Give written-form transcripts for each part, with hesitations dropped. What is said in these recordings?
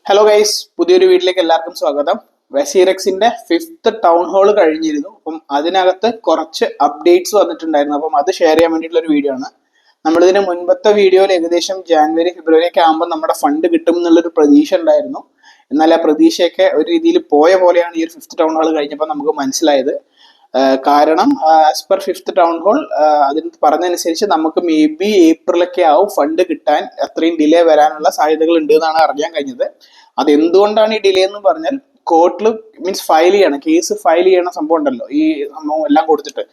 Hello guys, പുതിയൊരു വീട്ടിലേക്ക് എല്ലാവർക്കും സ്വാഗതം. വെസിറെക്സിന്റെ 5th ടൗൺ ഹാൾ കഴിഞ്ഞിരുന്നു. അപ്പം അതിനകത്ത് കുറച്ച് അപ്ഡേറ്റ്സ് വന്നിട്ടുണ്ടായിരുന്നു. അപ്പം അത് ഷെയർ ചെയ്യാൻ വേണ്ടിയിട്ടുള്ള ഒരു വീഡിയോ ആണ്. നമ്മളിതിന് മുൻപത്തെ വീഡിയോയിൽ ഏകദേശം ജാനുവരി ഫെബ്രുവരി ഒക്കെ ആകുമ്പോൾ നമ്മുടെ ഫണ്ട് കിട്ടും എന്നുള്ളൊരു പ്രതീക്ഷ ഉണ്ടായിരുന്നു. എന്നാൽ ആ പ്രതീക്ഷയൊക്കെ ഒരു രീതിയിൽ പോയ പോലെയാണ് ഈ ഒരു 5th ടൗൺ ഹാൾ കഴിഞ്ഞപ്പോൾ നമുക്ക് മനസ്സിലായത്. കാരണം as per 5th town hall അതിന് പറഞ്ഞതനുസരിച്ച് നമുക്ക് മേ ബി ഏപ്രിലൊക്കെ ആവും ഫണ്ട് കിട്ടാൻ. അത്രയും ഡിലേ വരാനുള്ള സാധ്യതകൾ ഉണ്ട് എന്നാണ് അറിയാൻ കഴിഞ്ഞത്. അത് എന്തുകൊണ്ടാണ് ഈ ഡിലേ എന്ന് പറഞ്ഞാൽ കോർട്ടിൽ മീൻസ് ഫയൽ ചെയ്യണം, കേസ് ഫയൽ ചെയ്യണ സംഭവം ഉണ്ടല്ലോ, ഈ സംഭവം എല്ലാം കൊടുത്തിട്ട്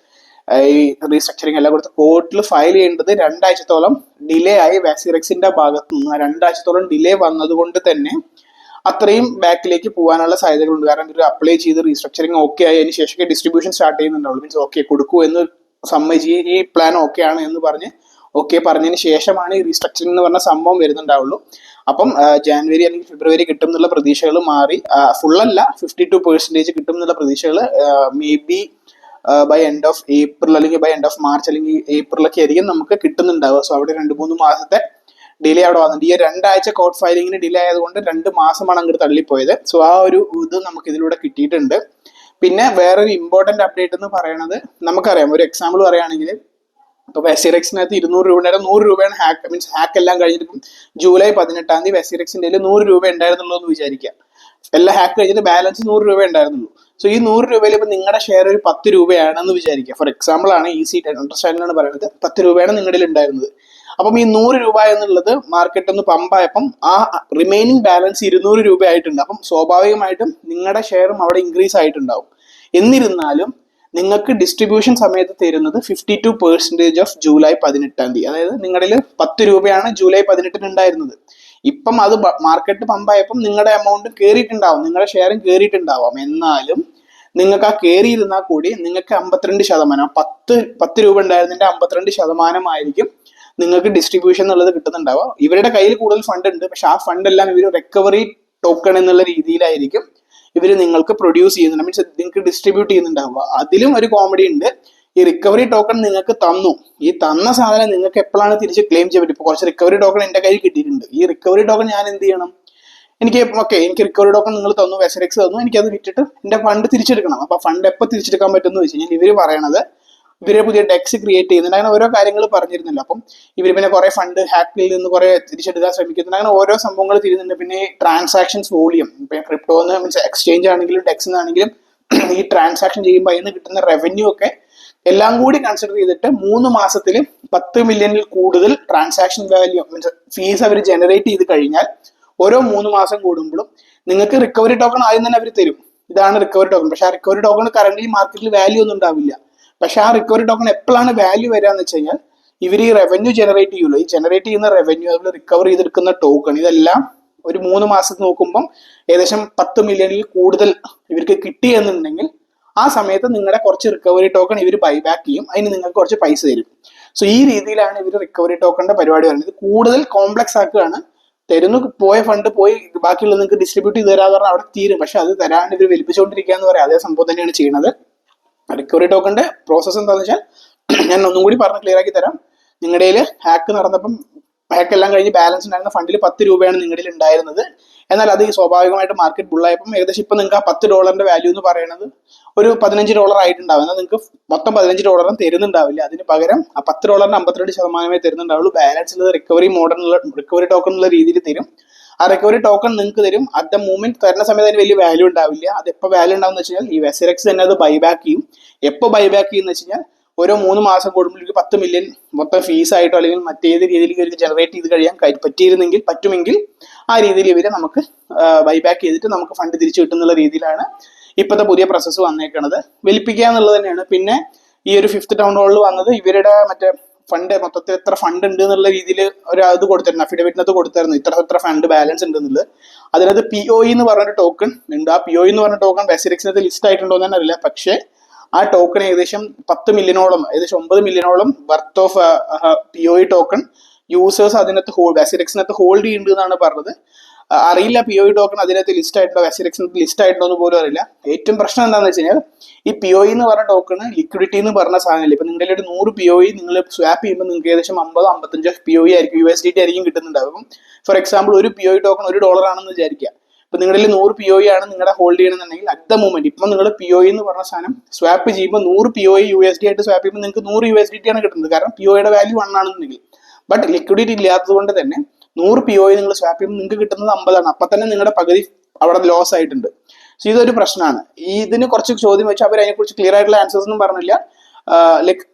ഈ റീസ്ട്രക്ചറിങ് എല്ലാം കൊടുത്ത് കോർട്ടിൽ ഫയൽ ചെയ്യേണ്ടത് 2 ആഴ്ചത്തോളം ഡിലേ ആയി. വാസിറെക്സിന്റെ ഭാഗത്തു നിന്ന് 2 ആഴ്ചത്തോളം ഡിലേ വന്നത് കൊണ്ട് തന്നെ അത്രയും ബാക്കിലേക്ക് പോകാനുള്ള സാധ്യതകളുണ്ട്. കാരണം ഒരു അപ്ലൈ ചെയ്ത് റീസ്ട്രക്ചറിങ് ഓക്കെ ആയി അതിന് ശേഷം ഡിസ്ട്രിബ്യൂഷൻ സ്റ്റാർട്ട് ചെയ്യുന്നുണ്ടാവുള്ളൂ. മീൻസ് ഓക്കെ കൊടുക്കൂ എന്ന് സമ്മതിച്ച് ഈ പ്ലാൻ ഓക്കെ ആണ് എന്ന് പറഞ്ഞ് ഓക്കെ പറഞ്ഞതിന് ശേഷമാണ് ഈ റീസ്ട്രക്ചറിങ് എന്ന് പറഞ്ഞ സംഭവം വരുന്നുണ്ടാവുള്ളൂ. അപ്പം ജാനുവരി അല്ലെങ്കിൽ ഫെബ്രുവരി കിട്ടും എന്നുള്ള പ്രതീക്ഷകൾ മാറി ഫുള്ളല്ല 52% കിട്ടും എന്നുള്ള പ്രതീക്ഷകൾ maybe by end of April അല്ലെങ്കിൽ ബൈ എൻഡ് ഓഫ് മാർച്ച് അല്ലെങ്കിൽ ഏപ്രിലൊക്കെ ആയിരിക്കും നമുക്ക് കിട്ടുന്നുണ്ടാവുക. സോ അവിടെ 2-3 മാസത്തെ ഡിലേ അവിടെ വന്നിട്ട് ഈ 2 ആഴ്ച കോർട്ട് ഫയലിങ്ങിന് ഡിലേ ആയതുകൊണ്ട് 2 മാസമാണ് അങ്ങോട്ട് തള്ളിപ്പോയത്. സോ ആ ഒരു ഇത് നമുക്ക് ഇതിലൂടെ കിട്ടിയിട്ടുണ്ട്. പിന്നെ വേറൊരു ഇമ്പോർട്ടന്റ് അപ്ഡേറ്റ് എന്ന് പറയുന്നത്, നമുക്കറിയാം, ഒരു എക്സാമ്പിൾ പറയുകയാണെങ്കിൽ ഇപ്പൊ വെസിറെക്സിനകത്ത് 200 രൂപയുടെ 100 രൂപയാണ് ഹാക്ക്, മീൻസ് ഹാക്ക് എല്ലാം കഴിഞ്ഞിട്ട് ജൂലൈ 18-ാം തീയതി വെസിറെക്സിന്റെ 100 രൂപ ഉണ്ടായിരുന്നുള്ളൂ എന്ന് വിചാരിക്കുക. എല്ലാം ഹാക്ക് കഴിഞ്ഞിട്ട് ബാലൻസ് 100 രൂപ ഉണ്ടായിരുന്നുള്ളൂ. സോ ഈ 100 രൂപയിൽ ഇപ്പൊ നിങ്ങളുടെ ഷെയർ ഒരു 10 രൂപയാണെന്ന് വിചാരിക്കുക. ഫോർ എക്സാമ്പിൾ ആണ്, ഈസി അണ്ടർസ്റ്റാൻഡിംഗ് ആണ് പറയുന്നത്. 10 രൂപയാണ് നിങ്ങളുടെ ഉണ്ടായിരുന്നത്. അപ്പം ഈ 100 രൂപ എന്നുള്ളത് മാർക്കറ്റ് ഒന്ന് പമ്പായപ്പം ആ റിമൈനിങ് ബാലൻസ് 200 രൂപ ആയിട്ടുണ്ട്. അപ്പം സ്വാഭാവികമായിട്ടും നിങ്ങളുടെ ഷെയറും അവിടെ ഇൻക്രീസ് ആയിട്ടുണ്ടാവും. എന്നിരുന്നാലും നിങ്ങൾക്ക് ഡിസ്ട്രിബ്യൂഷൻ സമയത്ത് തരുന്നത് 52% ഓഫ് ജൂലൈ 18-ാം തീയതി. അതായത് നിങ്ങളിൽ 10 രൂപയാണ് ജൂലൈ 18-ന് ഉണ്ടായിരുന്നത്. ഇപ്പം അത് മാർക്കറ്റ് പമ്പായപ്പം നിങ്ങളുടെ എമൗണ്ട് കയറിയിട്ടുണ്ടാവും, നിങ്ങളുടെ ഷെയറും കയറിയിട്ടുണ്ടാവാം. എന്നാലും നിങ്ങൾക്ക് ആ കയറിയിരുന്നാൽ കൂടി നിങ്ങൾക്ക് 52%, 10 രൂപ ഉണ്ടായിരുന്നതിന്റെ 52% നിങ്ങൾക്ക് ഡിസ്ട്രിബ്യൂഷൻ എന്നുള്ളത് കിട്ടുന്നുണ്ടാവുക. ഇവരുടെ കയ്യിൽ കൂടുതൽ ഫണ്ട് ഉണ്ട്, പക്ഷെ ആ ഫണ്ട് എല്ലാം ഇവർ റിക്കവറി ടോക്കൺ എന്നുള്ള രീതിയിലായിരിക്കും ഇവർ നിങ്ങൾക്ക് പ്രൊഡ്യൂസ് ചെയ്യുന്നുണ്ട്, മീൻസ് നിങ്ങൾക്ക് ഡിസ്ട്രിബ്യൂട്ട് ചെയ്യുന്നുണ്ടാവുക. അതിലും ഒരു കോമഡി ഉണ്ട്. ഈ റിക്കവറി ടോക്കൺ നിങ്ങൾക്ക് തന്നു, ഈ തന്ന സാധനം നിങ്ങൾക്ക് എപ്പോഴാണ് തിരിച്ച് ക്ലെയിം ചെയ്യാൻ പറ്റും. ഇപ്പോൾ കുറച്ച് റിക്കവറി ടോക്കൺ എൻ്റെ കയ്യിൽ കിട്ടിയിട്ടുണ്ട്. ഈ റിക്കവറി ടോക്കൺ ഞാൻ എന്ത് ചെയ്യണം? എനിക്ക് റിക്കവറി ടോക്കൺ നിങ്ങൾ തന്നു, വെസിറെക്സ് തന്നു, എനിക്കത് വിറ്റിട്ട് എൻ്റെ ഫണ്ട് തിരിച്ചെടുക്കണം. അപ്പൊ ഫണ്ട് എപ്പോൾ തിരിച്ചെടുക്കാൻ പറ്റുമെന്ന് വെച്ച് കഴിഞ്ഞാൽ ഇവർ പറയണത് ഇവരെ പുതിയ ഡെക്സ് ക്രിയേറ്റ് ചെയ്യുന്നുണ്ട്. അങ്ങനെ ഓരോ കാര്യങ്ങൾ പറഞ്ഞിരുന്നില്ല. അപ്പം ഇവർ പിന്നെ കുറെ ഫണ്ട് ഹാക്കിൽ നിന്ന് കുറെ തിരിച്ചെടുക്കാൻ ശ്രമിക്കുന്നുണ്ട്. അങ്ങനെ ഓരോ സംഭവങ്ങൾ ചെയ്യുന്നുണ്ട്. പിന്നെ ട്രാൻസാക്ഷൻസ് വോളിയം, ഇപ്പൊ ക്രിപ്റ്റോന്ന് മീൻസ് എക്സ്ചേഞ്ച് ആണെങ്കിലും ഡെക്സ് ആണെങ്കിലും ഈ ട്രാൻസാക്ഷൻ ചെയ്യുമ്പോൾ അതിന് കിട്ടുന്ന റവന്യൂ ഒക്കെ എല്ലാം കൂടി കൺസിഡർ ചെയ്തിട്ട് 3 മാസത്തിൽ 10 മില്യണിൽ കൂടുതൽ ട്രാൻസാക്ഷൻ വാല്യൂ മീൻസ് ഫീസ് അവർ ജനറേറ്റ് ചെയ്ത് കഴിഞ്ഞാൽ ഓരോ 3 മാസം കൂടുമ്പോഴും നിങ്ങൾക്ക് റിക്കവറി ടോക്കൺ ആദ്യം തന്നെ അവർ തരും. ഇതാണ് റിക്കവറി ടോക്കൺ. പക്ഷെ ആ റിക്കവറി ടോക്കൺ കറന്റ് മാർക്കറ്റിൽ വാല്യൂ ഒന്നും ഉണ്ടാവില്ല. പക്ഷെ ആ റിക്കവറി ടോക്കൺ എപ്പോഴാണ് വാല്യൂ വരിക എന്ന് വെച്ച് കഴിഞ്ഞാൽ ഇവർ ഈ റവന്യൂ ജനറേറ്റ് ചെയ്യുള്ളൂ. ഈ ജനറേറ്റ് ചെയ്യുന്ന റവന്യൂ, അതുപോലെ റിക്കവർ ചെയ്തെടുക്കുന്ന ടോക്കൺ, ഇതെല്ലാം ഒരു 3 മാസത്തിൽ നോക്കുമ്പം ഏകദേശം 10 മില്യണിൽ കൂടുതൽ ഇവർക്ക് കിട്ടി എന്നുണ്ടെങ്കിൽ ആ സമയത്ത് നിങ്ങളുടെ കുറച്ച് റിക്കവറി ടോക്കൺ ഇവർ ബൈബാക്ക് ചെയ്യും. അതിന് നിങ്ങൾക്ക് കുറച്ച് പൈസ തരും. സോ ഈ രീതിയിലാണ് ഇവർ റിക്കവറി ടോക്കണിന്റെ പരിപാടി പറയുന്നത്. ഇത് കൂടുതൽ കോംപ്ലക്സ് ആക്കുകയാണ്. പോയ ഫണ്ട് പോയി ബാക്കിയുള്ളത് നിങ്ങൾക്ക് ഡിസ്ട്രിബ്യൂട്ട് ചെയ്ത് തരാന്ന് പറഞ്ഞാൽ അവിടെ തീരും. പക്ഷെ അത് തരാണ്ട് ഇവർ വലിപ്പിച്ചുകൊണ്ടിരിക്കുക എന്ന് പറയാം. അതേ സംഭവം തന്നെയാണ് ചെയ്യുന്നത്. റിക്കവറി ടോക്കണിന്റെ പ്രോസസ്സ് എന്താണെന്ന് വെച്ചാൽ ഞാൻ ഒന്നും കൂടി പറഞ്ഞ് ക്ലിയർ ആക്കി തരാം. നിങ്ങളുടെ ഹാക്ക് നടന്നപ്പം ഹാക്ക് എല്ലാം കഴിഞ്ഞ് ബാലൻസ് ഉണ്ടായിരുന്ന ഫണ്ടിൽ 10 രൂപയാണ് നിങ്ങളിൽ ഉണ്ടായിരുന്നത്. എന്നാൽ അത് സ്വാഭാവികമായിട്ട് മാർക്കറ്റ് ബുള്ളായപ്പം ഏകദേശം ഇപ്പം നിങ്ങൾക്ക് ആ $10 വാല്യൂ എന്ന് പറയുന്നത് ഒരു $15 ആയിട്ടുണ്ടാവും. എന്നാൽ നിങ്ങൾക്ക് മൊത്തം $15 തരുന്നുണ്ടാവില്ല. അതിന് പകരം ആ $10 52% തരുന്നുണ്ടാവുള്ളൂ. ബാലൻസ് ഉള്ളത് റിക്കവറി ടോക്കൺ എന്നുള്ള രീതിയിൽ തരും. ആ റിക്കവറി ടോക്കൺ നിങ്ങൾക്ക് തരും. അറ്റ് ദ മൂമെന്റ് തരുന്ന സമയത്ത് അതിന് വലിയ വാല്യൂ ഉണ്ടാവില്ല. അത് എപ്പോൾ വാല്യൂ ഉണ്ടാവും എന്ന് വെച്ച് കഴിഞ്ഞാൽ ഈ വെസിറെക്സ് തന്നെ അത് ബൈബാക്ക് ചെയ്യും. എപ്പോൾ ബൈബാക്ക് ചെയ്യുന്ന വെച്ച് കഴിഞ്ഞാൽ ഓരോ 3 മാസം കൂടുമ്പോഴേക്ക് 10 മില്യൺ മൊത്തം ഫീസ് ആയിട്ടോ അല്ലെങ്കിൽ മറ്റേത് രീതിയിൽ ഇവർക്ക് ജനറേറ്റ് ചെയ്ത് കഴിയാൻ പറ്റുമെങ്കിൽ ആ രീതിയിൽ ഇവരെ നമുക്ക് ബൈബാക്ക് ചെയ്തിട്ട് നമുക്ക് ഫണ്ട് തിരിച്ചു കിട്ടുന്നുള്ള രീതിയിലാണ് ഇപ്പോഴത്തെ പുതിയ പ്രോസസ്സ് വന്നേക്കുന്നത്. വലിപ്പിക്കുക എന്നുള്ളത് തന്നെയാണ്. പിന്നെ ഈ ഒരു 5th ടൗൺ ഹാളിൽ വന്നത് ഇവരുടെ മറ്റേ ഫണ്ട് മൊത്തത്തിൽ എത്ര ഫണ്ട് ഉണ്ട് എന്നുള്ള രീതിയിൽ ഒരു ഇത് കൊടുത്തിരുന്നു, അഫിഡവിറ്റിനകത്ത് കൊടുത്തിരുന്നു ഇത്ര ഫണ്ട് ബാലൻസ് ഉണ്ട് എന്നുള്ളത്. അതിനകത്ത് POE എന്ന് പറഞ്ഞൊരു ടോക്കൺ ഉണ്ട്. ആ POE എന്ന് പറഞ്ഞ ടോക്കൺ വെസിറെക്സിനകത്ത് ലിസ്റ്റ് ആയിട്ടുണ്ടോ എന്ന് തന്നെ അറിയില്ല. പക്ഷേ ആ ടോക്കൺ ഏകദേശം 10 മില്യണോളം, ഏകദേശം 9 മില്യണോളം worth of POE token users അതിനകത്ത് വെസിറെക്സിനകത്ത് ഹോൾഡ് ചെയ്യുന്നുണ്ട് എന്നാണ് പറഞ്ഞത്. അറിയില്ല POE ടോക്കൺ അതിനകത്ത് ലിസ്റ്റ് ആയിട്ടുണ്ടോ, വെസിറെക്സിനകത്ത് ലിസ്റ്റ് ആയിട്ടുണ്ടോ എന്ന് പോലും അറിയില്ല. ഏറ്റവും പ്രശ്നം എന്താണെന്ന് വെച്ച് കഴിഞ്ഞാൽ ഈ POE എന്ന് പറഞ്ഞ ടോക്കൺ ലിക്വിഡിറ്റി എന്ന് പറഞ്ഞ സാധനമില്ല. ഇപ്പൊ നിങ്ങളുടെ ഒരു 100 POE നിങ്ങൾ സ്വാപ്പ് ചെയ്യുമ്പോൾ നിങ്ങൾക്ക് ഏകദേശം 50-55 POE ആയിരിക്കും USDT ആയിരിക്കും കിട്ടുന്നുണ്ടാവും. ഫോർ എക്സാമ്പിൾ ഒരു POE ടോക്കൺ $1 ആണെന്ന് വിചാരിക്കുക. ഇപ്പൊ നിങ്ങളിൽ 100 POE ആണ് നിങ്ങളുടെ ഹോൾഡ് ചെയ്യണമെന്നുണ്ടെങ്കിൽ അറ്റ് ദ മൂമെന്റ് ഇപ്പൊ നിങ്ങൾ POE എന്ന് പറഞ്ഞ സാധനം സ്വാപ്പ് ചെയ്യുമ്പോൾ 100 POE USD ആയിട്ട് സ്വാപ്പ് ചെയ്യുമ്പോൾ നിങ്ങൾക്ക് 100 USDT ആണ് കിട്ടുന്നത്. കാരണം POE വാല്യൂ 1 ആണെന്നുണ്ടെങ്കിൽ. ബട്ട് ലിക്വിഡിറ്റി ഇല്ലാത്തത് കൊണ്ട് തന്നെ 100 POE നിങ്ങൾ സ്വാപ്പ് ചെയ്യുമ്പോൾ നിങ്ങൾക്ക് കിട്ടുന്നത് 50 ആണ്. അപ്പൊ തന്നെ നിങ്ങളുടെ പകുതി അവിടെ ലോസ് ആയിട്ടുണ്ട്. സോ ഇതൊരു പ്രശ്നമാണ്. ഇതിന് കുറച്ച് ചോദ്യം വെച്ചാൽ അവർ അതിനെക്കുറിച്ച് ക്ലിയർ ആയിട്ടുള്ള ആൻസേഴ്സ് ഒന്നും പറഞ്ഞില്ല. ലൈക്ക്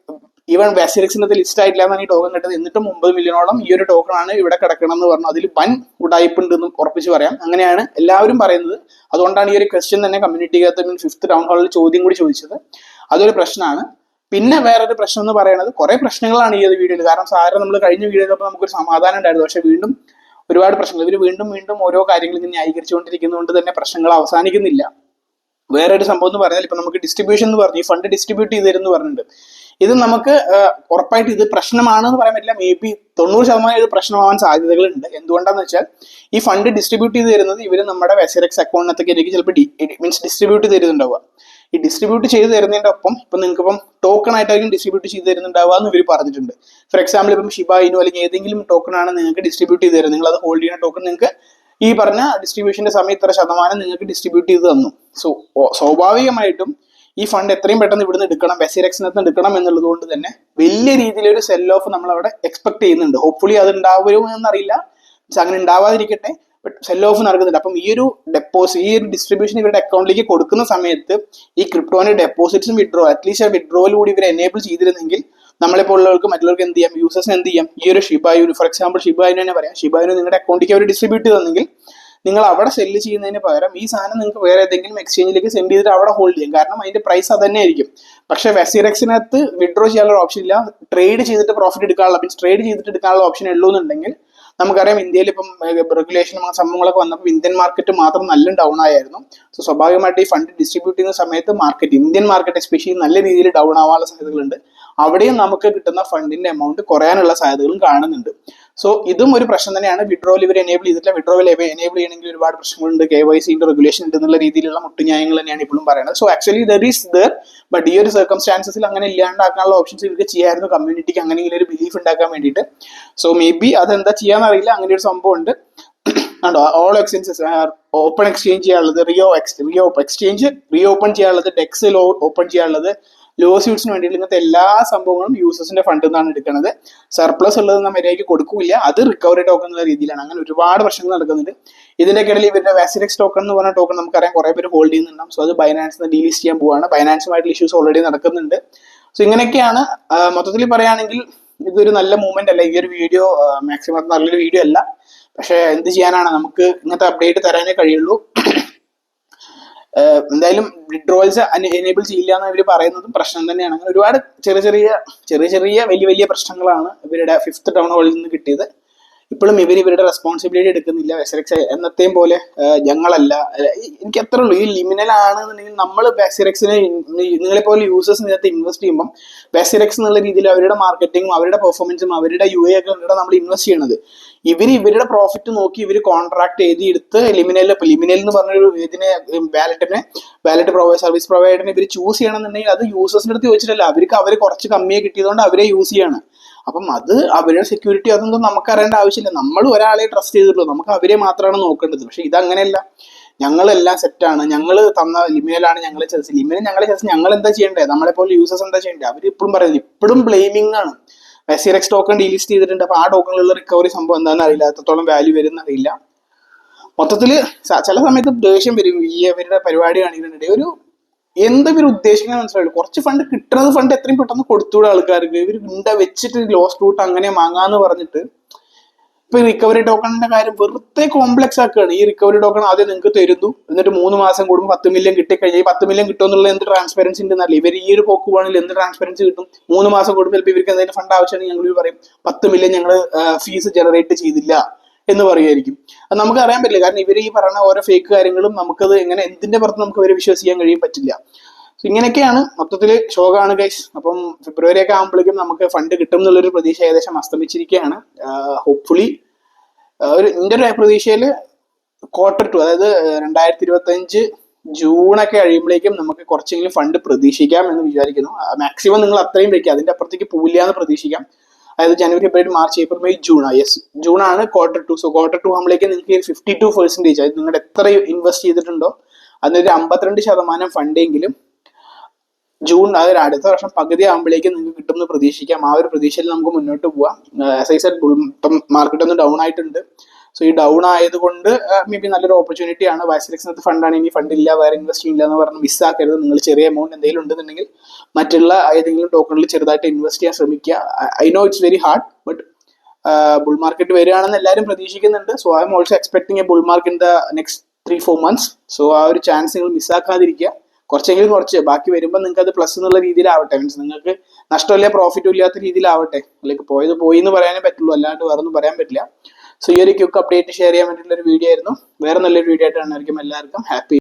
ഈവൻ വാസിറക്സിനകത്ത് ലിസ്റ്റ് ആയിട്ടില്ല എന്നാണ് ഈ ടോക്കൺ കിട്ടുന്നത്. എന്നിട്ടും 9 മില്യണോളം ഈ ഒരു ടോക്കൺ ആണ് ഇവിടെ കിടക്കണം എന്ന് പറഞ്ഞു. അതിൽ വൻ ഉടായ്പുണ്ട് എന്ന് ഉറപ്പിച്ച് പറയാം. അങ്ങനെയാണ് എല്ലാവരും പറയുന്നത്. അതുകൊണ്ടാണ് ഈ ഒരു ക്വസ്റ്റ്യൻ തന്നെ കമ്മ്യൂണിറ്റിക്കകത്ത് 5th ടൗൺ ഹാളിൽ ചോദ്യം കൂടി ചോദിച്ചത്. അതൊരു പ്രശ്നമാണ്. പിന്നെ വേറൊരു പ്രശ്നം എന്ന് പറയുന്നത് കുറെ പ്രശ്നങ്ങളാണ് ഈ ഒരു വീഡിയോയിൽ. കാരണം സാറ് നമ്മൾ കഴിഞ്ഞ വീഡിയോയിലപ്പോൾ നമുക്കൊരു സമാധാനം ഉണ്ടായിരുന്നു. പക്ഷെ വീണ്ടും ഒരുപാട് പ്രശ്നങ്ങൾ. ഇവർ വീണ്ടും വീണ്ടും ഓരോ കാര്യങ്ങൾ ഇങ്ങനെ ന്യായീകരിച്ചുകൊണ്ടിരിക്കുന്നതുകൊണ്ട് തന്നെ പ്രശ്നങ്ങൾ അവസാനിക്കുന്നില്ല. വേറൊരു സംഭവം എന്ന് പറഞ്ഞാൽ ഇപ്പൊ നമുക്ക് ഡിസ്ട്രിബ്യൂഷൻ എന്ന് പറഞ്ഞു, ഈ ഫണ്ട് ഡിസ്ട്രിബ്യൂട്ട് ചെയ്ത് തരുന്നു പറഞ്ഞിട്ടുണ്ട്. ഇത് നമുക്ക് ഉറപ്പായിട്ട് ഇത് പ്രശ്നമാണെന്ന് പറയാൻ പറ്റില്ല. മേ ബി 90% ഇത് പ്രശ്നമാവാൻ സാധ്യതകളുണ്ട്. എന്തുകൊണ്ടാന്ന് വെച്ചാൽ ഈ ഫണ്ട് ഡിസ്ട്രിബ്യൂട്ട് ചെയ്ത് തരുന്നത് ഇവർ നമ്മുടെ വെസിറക്സ് അക്കൗണ്ടിനകത്തേക്ക് ചിലപ്പോൾ മീൻസ് ഡിസ്ട്രിബ്യൂട്ട് ചെയ്തിട്ടുണ്ടാവുക. ഈ ഡിസ്ട്രിബ്യൂട്ട് ചെയ്ത് തരുന്നതിന്റെ ഒപ്പം ഇപ്പൊ നിങ്ങൾക്ക് ഇപ്പം ടോക്കൺ ആയിട്ടായിരിക്കും ഡിസ്ട്രിബ്യൂട്ട് ചെയ്ത് തരുന്നുണ്ടാവുക എന്ന് ഇവർ പറഞ്ഞിട്ടുണ്ട്. ഫോർ എക്സാമ്പിൾ ഇപ്പം ഷിബ ഇനു അല്ലെങ്കിൽ ഏതെങ്കിലും ടോക്കൺ ആണ് നിങ്ങൾക്ക് ഡിസ്ട്രിബ്യൂട്ട് ചെയ്ത് തരുന്നത്. നിങ്ങൾ അത് ഹോൾഡ് ചെയ്യുന്ന ടോക്കൺ നിങ്ങൾക്ക് ഈ പറഞ്ഞ ഡിസ്ട്രിബ്യൂഷന്റെ സമയം ഇത്ര ശതമാനം നിങ്ങൾക്ക് ഡിസ്ട്രിബ്യൂട്ട് ചെയ്ത് തന്നു. സോ സ്വാഭാവികമായിട്ടും ഈ ഫണ്ട് എത്രയും പെട്ടെന്ന് ഇവിടുന്ന് എടുക്കണം, വെസിറക്സിനകത്ത് എടുക്കണം എന്നുള്ളത് കൊണ്ട് തന്നെ വലിയ രീതിയിലൊരു സെൽ ഓഫ് നമ്മൾ അവിടെ എക്സ്പെക്ട് ചെയ്യുന്നുണ്ട്. ഹോപ്പ്ഫുള്ളി അത് ഉണ്ടാവുമോ എന്നറിയില്ല, അങ്ങനെ ഉണ്ടാവാതിരിക്കട്ടെ. ബട്ട് സെൽ ഓഫ് നടക്കുന്നുണ്ട്. അപ്പം ഈ ഒരു ഈ ഒരു ഡിസ്ട്രിബ്യൂഷൻ ഇവരുടെ അക്കൗണ്ടിലേക്ക് കൊടുക്കുന്ന സമയത്ത് ഈ ക്രിപ്റ്റോന്റെ ഡെപ്പോസിറ്റ്സും അറ്റ്ലീസ്റ്റ് ആ വിഡ്രോവൽ കൂടി ഇവർ എനേബിൾ ചെയ്തിരുന്നെങ്കിൽ നമ്മളെപ്പോലുള്ളവർക്ക് മറ്റുള്ളവർക്ക് എന്ത് ചെയ്യാം, യൂസേഴ്സിന് എന്ത് ചെയ്യാം, ഈ ഒരു ഷിബായുന് ഫോർ എക്സാമ്പിൾ ഷിബായുന് തന്നെ പറയാം, ഷിബായുന് നിങ്ങളുടെ അക്കൗണ്ടിലേക്ക് അവർ ഡിസ്ട്രിബ്യൂട്ട് ചെയ്തെങ്കിൽ നിങ്ങൾ അവിടെ സെല്ല് ചെയ്യുന്നതിന് പകരം ഈ സാധനം നിങ്ങൾക്ക് വേറെ ഏതെങ്കിലും എക്സ്ചേഞ്ചിലേക്ക് സെൻഡ് ചെയ്തിട്ട് അവിടെ ഹോൾഡ് ചെയ്യും. കാരണം അതിന്റെ പ്രൈസ് അത് തന്നെ ആയിരിക്കും. പക്ഷെ വെസിറക്സിനകത്ത് വിഡ്രോ ചെയ്യാനുള്ള ഓപ്ഷൻ ഇല്ല. ട്രേഡ് ചെയ്തിട്ട് പ്രോഫിറ്റ് എടുക്കാനുള്ള ട്രേഡ് ചെയ്തിട്ട് എടുക്കാനുള്ള ഓപ്ഷൻ ഉള്ളൂ എന്നുണ്ടെങ്കിൽ നമുക്കറിയാം ഇന്ത്യയിൽ ഇപ്പം റെഗുലേഷനും സംഭവങ്ങളൊക്കെ വന്നപ്പോൾ ഇന്ത്യൻ മാർക്കറ്റ് മാത്രം നല്ല ഡൗൺ ആയിരുന്നു. സോ സ്വാഭാവികമായിട്ട് ഈ ഫണ്ട് ഡിസ്ട്രിബ്യൂട്ട് ചെയ്യുന്ന സമയത്ത് ഇന്ത്യൻ മാർക്കറ്റ് എസ്പെഷ്യലി നല്ല രീതിയിൽ ഡൗൺ ആവാനുള്ള സാധ്യതകളുണ്ട്. അവിടെയും നമുക്ക് കിട്ടുന്ന ഫണ്ടിന്റെ എമൗണ്ട് കുറയാനുള്ള സാധ്യതകളും കാണുന്നുണ്ട്. സോ ഇതും ഒരു പ്രശ്നം തന്നെയാണ്. വിഡ്രോവൽ ഇവർ എനേബിൾ ചെയ്തിട്ടില്ല. വിഡ്രോവൽ എനേബിൾ ചെയ്യണമെങ്കിൽ ഒരുപാട് പ്രശ്നങ്ങളുണ്ട്, KYCന്റെ റെഗുലേഷൻ ഉണ്ട് എന്നുള്ള രീതിയിലുള്ള മുട്ടുന്യായങ്ങൾ തന്നെയാണ് ഇപ്പോഴും പറയുന്നത്. സോ ആക്ച്വലി ബട്ട് ഈ ഒരു സർക്കംസ്റ്റാൻസസിൽ അങ്ങനെ ഇല്ലാണ്ടാക്കാനുള്ള ഓപ്ഷൻസ് ഇവർക്ക് ചെയ്യായിരുന്നു, കമ്മ്യൂണിറ്റിക്ക് അങ്ങനെയെങ്കിലും ഒരു ബിലീഫ് ഉണ്ടാക്കാൻ വേണ്ടിയിട്ട്. സോ മേ ബി അതെന്താ ചെയ്യാന്നറിയില്ല. അങ്ങനെ ഒരു സംഭവം ഉണ്ട്. ഓൾ എക്സ്ചേഞ്ചസ് ഓപ്പൺ എക്സ്ചേഞ്ച് ചെയ്യാനുള്ളത്, എക്സ്ചേഞ്ച് റീഓപ്പൺ ചെയ്യാനുള്ളത്, ഡെക്സ് ഓപ്പൺ ചെയ്യാനുള്ളത്, ലോസ്യൂട്ട്സിന് വേണ്ടിയിട്ട് ഇങ്ങനത്തെ എല്ലാ സംഭവങ്ങളും യൂസേഴ്സിന്റെ ഫണ്ടിൽ നിന്നാണ് എടുക്കുന്നത്. സർപ്ലസ് ഉള്ളത് നമ്മൾ മര്യാദയ്ക്ക് കൊടുക്കില്ല, അത് റിക്കവറി ടോക്കൺ എന്നുള്ള രീതിയിലാണ്. അങ്ങനെ ഒരുപാട് പ്രശ്നങ്ങൾ നടക്കുന്നുണ്ട്. ഇതിന്റെ ഇടയിൽ ഇവരുടെ വാസിറക്സ് ടോക്കൺ എന്ന് പറഞ്ഞ ടോക്കൺ നമുക്കറിയാം കുറെ പേര് ഹോൾഡ് ചെയ്യുന്നുണ്ടാവും. സോ അത് ബൈനാൻസിന് ഡീലിസ്റ്റ് ചെയ്യാൻ പോവാണ്. ബൈനാൻസുമായിട്ടുള്ള ഇഷ്യൂസ് ഓൾറെഡി നടക്കുന്നുണ്ട്. സോ ഇങ്ങനെയൊക്കെയാണ്. മൊത്തത്തിൽ പറയുകയാണെങ്കിൽ ഇതൊരു നല്ല മൂവ്മെന്റ് അല്ല. ഈ ഒരു വീഡിയോ മാക്സിമം നല്ലൊരു വീഡിയോ അല്ല. പക്ഷെ എന്ത് ചെയ്യാനാണ്, നമുക്ക് ഇങ്ങനത്തെ അപ്ഡേറ്റ് തരാനേ കഴിയുള്ളൂ. എന്തായാലും വിഡ്രോവൽസ് എനേബിൾ ചെയ്യില്ല എന്ന് ഇവർ പറയുന്നതും പ്രശ്നം തന്നെയാണ്. അങ്ങനെ ഒരുപാട് ചെറിയ വലിയ പ്രശ്നങ്ങളാണ് ഇവരുടെ 5th ടൗൺ ഹാളിൽ നിന്ന് കിട്ടിയത്. ഇപ്പോഴും ഇവരുടെ റെസ്പോൺസിബിലിറ്റി എടുക്കുന്നില്ല. വെസിറക്സ് എന്നത്തെയും പോലെ ഞങ്ങളല്ല, എനിക്ക് അത്രേ ഉള്ളൂ. ഈ ലിമിനൽ ആണെന്നുണ്ടെങ്കിൽ നമ്മൾ വെസിറക്സിനെ നിങ്ങളെ പോലെ യൂസേഴ്സ് ഇതിനകത്ത് ഇൻവെസ്റ്റ് ചെയ്യുമ്പോൾ വെസിറക്സ് എന്നുള്ള രീതിയിൽ അവരുടെ മാർക്കറ്റിങ്ങും അവരുടെ പെർഫോമൻസും അവരുടെ UA ഒക്കെ ഇവിടെ നമ്മൾ ഇൻവെസ്റ്റ് ചെയ്യണത്. ഇവരുടെ പ്രോഫിറ്റ് നോക്കി ഇവർ കോൺട്രാക്ട് എഴുതിയെടുത്ത് ലിമിനൽ എന്ന് പറഞ്ഞൊരു ഇതിനെ വാലറ്റ് സർവീസ് പ്രൊവൈഡറിനെ ഇവർ ചൂസ് ചെയ്യണമെന്നുണ്ടെങ്കിൽ അത് യൂസേഴ്സിന്റെ അടുത്ത് ചോദിച്ചിട്ടല്ല, അവർ കുറച്ച് കമ്മിയെ കിട്ടിയതുകൊണ്ട് അവരെ യൂസ് ചെയ്യാണ്. അപ്പം അത് അവരുടെ സെക്യൂരിറ്റി അതൊന്നും നമുക്ക് അറിയേണ്ട ആവശ്യമില്ല. നമ്മൾ ഒരാളെ ട്രസ്റ്റ് ചെയ്തിട്ടുള്ളൂ, നമുക്ക് അവരെ മാത്രമാണ് നോക്കേണ്ടത്. പക്ഷെ ഇതങ്ങനെയല്ല. ഞങ്ങളെല്ലാം സെറ്റാണ്, ഞങ്ങൾ തന്ന ലിമിനലാണ് ഞങ്ങളെ ചതിച്ച്, ഞങ്ങൾ എന്താ ചെയ്യേണ്ടത്, നമ്മളെ പോലെ യൂസേഴ്സ് എന്താ ചെയ്യേണ്ടത്? അവർ ഇപ്പോഴും പറയുന്നത്, ഇപ്പോഴും ബ്ലെയിമിംഗ് ആണ്. വെസിറക്സ് ടോക്കൺ ഡീലിസ്റ്റ് ചെയ്തിട്ടുണ്ട്. അപ്പൊ ആ ടോക്കണിലുള്ള റിക്കവറി സംഭവം എന്താണെന്ന് അറിയില്ല, എത്രത്തോളം വാല്യൂ വരുന്ന അറിയില്ല. മൊത്തത്തില് ചില സമയത്ത് ദേഷ്യം വരും ഈ അവരുടെ പരിപാടി കാണിക്കുന്നുണ്ട്. എന്തൊരു ഉദ്ദേശിക്കുന്നത് മനസ്സിലായില്ല. കുറച്ച് ഫണ്ട് കിട്ടുന്നത് ഫണ്ട് എത്രയും പെട്ടെന്ന് കൊടുത്തുകൂടെ ആൾക്കാർക്ക്. ഇവർ വെച്ചിട്ട് ലോസ്റ്റ് റൂട്ട് അങ്ങനെ വാങ്ങാന്ന് പറഞ്ഞിട്ട് ഇപ്പൊ റിക്കവറി ടോക്കണിന്റെ കാര്യം വെറുതെ കോംപ്ലക്സ് ആക്കുകയാണ്. ഈ റിക്കവറി ടോക്കൺ ആദ്യം നിങ്ങൾക്ക് തരുന്നു, എന്നിട്ട് 3 മാസം കൂടുമ്പോൾ 10 മില്യൺ കിട്ടിക്കഴിഞ്ഞാൽ ഈ 10 മില്യൺ കിട്ടുമെന്നുള്ള എന്ത് ട്രാൻസ്പെറൻസി ഉണ്ടെന്നല്ല. ഇവർ ഈ ഒരു പോക്ക് പോകണമെങ്കിൽ എന്ത് ട്രാൻസ്പെറൻസി കിട്ടും? 3 മാസം കൂടുമ്പോൾ ചിലപ്പോൾ ഇവർക്ക് എന്തെങ്കിലും ഫണ്ട് ആവശ്യമാണെങ്കിൽ ഞങ്ങൾ പറയും 10 മില്യൺ ഞങ്ങൾ ഫീസ് ജനറേറ്റ് ചെയ്തില്ല എന്ന് പറയുമായിരിക്കും. അത് നമുക്ക് അറിയാൻ പറ്റില്ല. കാരണം ഇവർ ഈ പറയുന്ന ഓരോ ഫേക്ക് കാര്യങ്ങളും നമുക്കത് എന്തിന്റെ പുറത്ത് നമുക്ക് ഇവരെ വിശ്വസിക്കാൻ പറ്റില്ല. ഇങ്ങനെയൊക്കെയാണ് മൊത്തത്തിൽ ശോകമാണ് ഗൈസ്. അപ്പം ഫെബ്രുവരി ഒക്കെ ആകുമ്പോഴേക്കും നമുക്ക് ഫണ്ട് കിട്ടും എന്നുള്ളൊരു പ്രതീക്ഷ ഏകദേശം അസ്തമിച്ചിരിക്കുകയാണ്. ഹോപ്പ്ഫുള്ളി എൻ്റെ ഒരു പ്രതീക്ഷയില് Q2 അതായത് 2025 ജൂണൊക്കെ കഴിയുമ്പോഴേക്കും നമുക്ക് കുറച്ചെങ്കിലും ഫണ്ട് പ്രതീക്ഷിക്കാം എന്ന് വിചാരിക്കുന്നു. മാക്സിമം നിങ്ങൾ അത്രയും വയ്ക്കുക, അതിന്റെ അപ്പുറത്തേക്ക് പോവില്ല എന്ന് പ്രതീക്ഷിക്കാം. അതായത് ജനുവരി, ഫെബ്രുവരി, March, April, May, June. Yes, June ആണ് Q2. സോ Q2 ആകുമ്പോഴേക്കും നിങ്ങൾക്ക് 52%, അതായത് നിങ്ങൾ എത്ര ഇൻവെസ്റ്റ് ചെയ്തിട്ടുണ്ടോ അതിനൊരു 52% ഫണ്ടെങ്കിലും ജൂൺ, അതായത് അടുത്ത വർഷം പകുതി ആകുമ്പോഴേക്കും നിങ്ങൾക്ക് കിട്ടുമെന്ന് പ്രതീക്ഷിക്കാം. ആ ഒരു പ്രതീക്ഷയിൽ നമുക്ക് മുന്നോട്ട് പോവാം. ആസ് ഐ സെഡ്, മാർക്കറ്റ് ഒന്ന് ഡൗൺ ആയിട്ടുണ്ട്. സോ ഈ ഡൗൺ ആയതുകൊണ്ട് മേ ബി നല്ലൊരു ഓപ്പർച്യൂണിറ്റി ആണ്. വാസിറക്സിനകത്ത് ഫണ്ടാണ്, ഇനി ഫണ്ടില്ല, വേറെ ഇൻവെസ്റ്റ് ചെയ്യില്ല എന്ന് പറഞ്ഞ് മിസ്സാക്കരുത്. നിങ്ങൾ ചെറിയ എമൗണ്ട് എന്തെങ്കിലും ഉണ്ടെന്നുണ്ടെങ്കിൽ മറ്റുള്ള ഏതെങ്കിലും ടോക്കണിൽ ചെറുതായിട്ട് ഇൻവെസ്റ്റ് ചെയ്യാൻ ശ്രമിക്കുക. I know it's very hard, but bull market വരികയാണെന്ന് എല്ലാവരും പ്രതീക്ഷിക്കുന്നുണ്ട്. So I am also expecting A bull market in the next 3-4 months. So ആ ഒരു ചാൻസ് നിങ്ങൾ മിസ്സാക്കാതിരിക്കുക. കുറച്ചെങ്കിലും കുറച്ച് ബാക്കി വരുമ്പോൾ നിങ്ങൾക്ക് അത് പ്ലസ് എന്നുള്ള രീതിയിലാവട്ടെ. മീൻസ് നിങ്ങൾക്ക് നഷ്ടമില്ല പ്രോഫിറ്റും ഇല്ലാത്ത രീതിയിലാവട്ടെ. അല്ലെങ്കിൽ പോയത് പോയി എന്ന് പറയാനേ പറ്റുള്ളൂ, അല്ലാണ്ട് വേറെ ഒന്നും പറയാൻ പറ്റില്ല. സോ ഈ ഒരു ക്വിക്ക് അപ്ഡേറ്റ് ഷെയർ ചെയ്യാൻ വേണ്ടിയിട്ടുള്ള ഒരു വീഡിയോ ആയിരുന്നു. വേറെ നല്ലൊരു വീഡിയോ ആയിട്ട് കാണുമായിരിക്കും. എല്ലാവർക്കും ഹാപ്പി